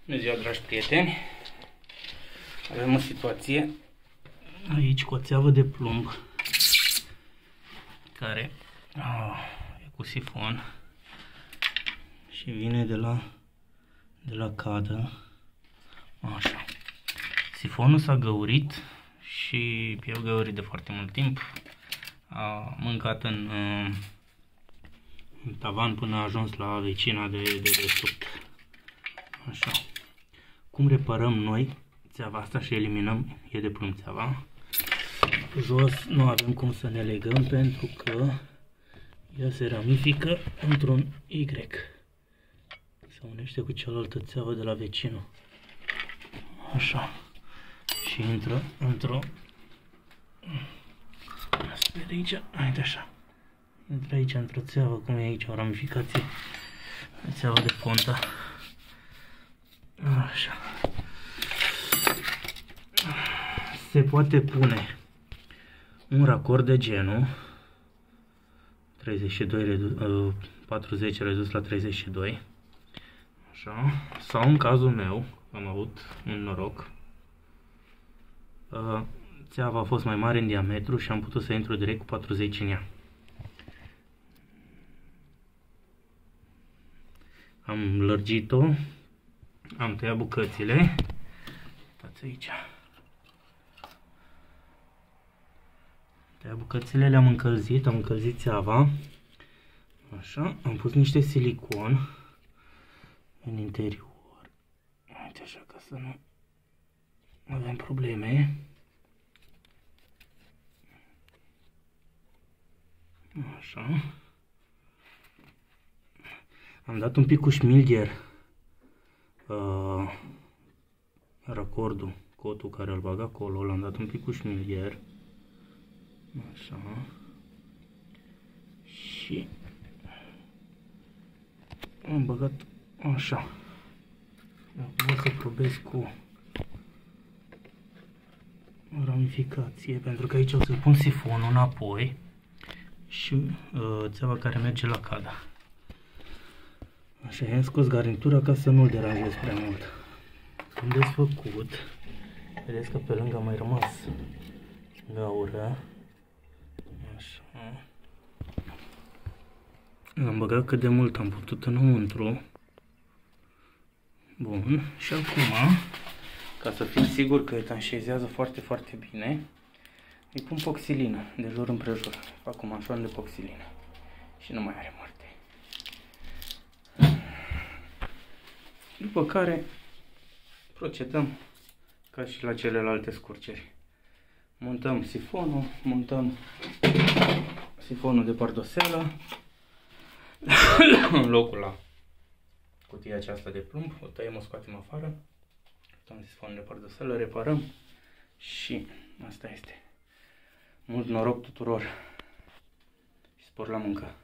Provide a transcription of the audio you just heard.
Bună ziua, dragi prieteni! Avem o situație aici cu o țeavă de plumb care e cu sifon și vine de la cadă. Așa. Sifonul s-a găurit și e găurit de foarte mult timp. A mâncat în tavan până a ajuns la vecina de desubt. Așa. Cum reparăm noi țeava asta și eliminăm, e de plumb țeava. Jos nu avem cum să ne legăm pentru că ea se ramifică într-un Y. Se unește cu cealaltă țeavă de la vecinul. Așa. Și intră într-o... Asta de aici, uite așa. Intră aici într-o țeavă, cum e aici, o ramificație. Țeava de ponta. Așa. Se poate pune un racord de genul 40 redus la 32. Așa. Sau în cazul meu, am avut un noroc. Țeava a fost mai mare în diametru și am putut să intru direct cu 40 în ea. Am lărgit-o. Am tăiat bucățile. Uitați aici. Tăiat bucățile, le-am încălzit, am încălzit țeava. Așa, am pus niște silicon în interior. Uite așa, ca să nu avem probleme. Așa. Am dat un pic cu șmilgher racordul, cotul care îl bag acolo, l-am dat un pic cu șmilgher. Așa. Și am băgat așa. Acum o să probez cu o ramificație, pentru că aici o să pun sifonul înapoi și țeava care merge la cada. Așa, i-am scos garnitura ca să nu-l deranjez prea mult. Am desfăcut. Vedeți că pe lângă a mai rămas gaură. Așa. L-am băgat cât de mult am putut înăuntru. Bun. Și acum, ca să fiu sigur că etanșezează foarte, foarte bine, îi pun poxilină de jur împrejur. Fac un manșon de poxilină. Și nu mai are moarte. După care procedăm ca și la celelalte scurgeri. Montăm sifonul de pardoseală în locul la cutia aceasta de plumb. O tăiem, o scoatem afară. Montăm sifonul de pardoseală, reparăm și asta este. Mult noroc tuturor și spor la muncă!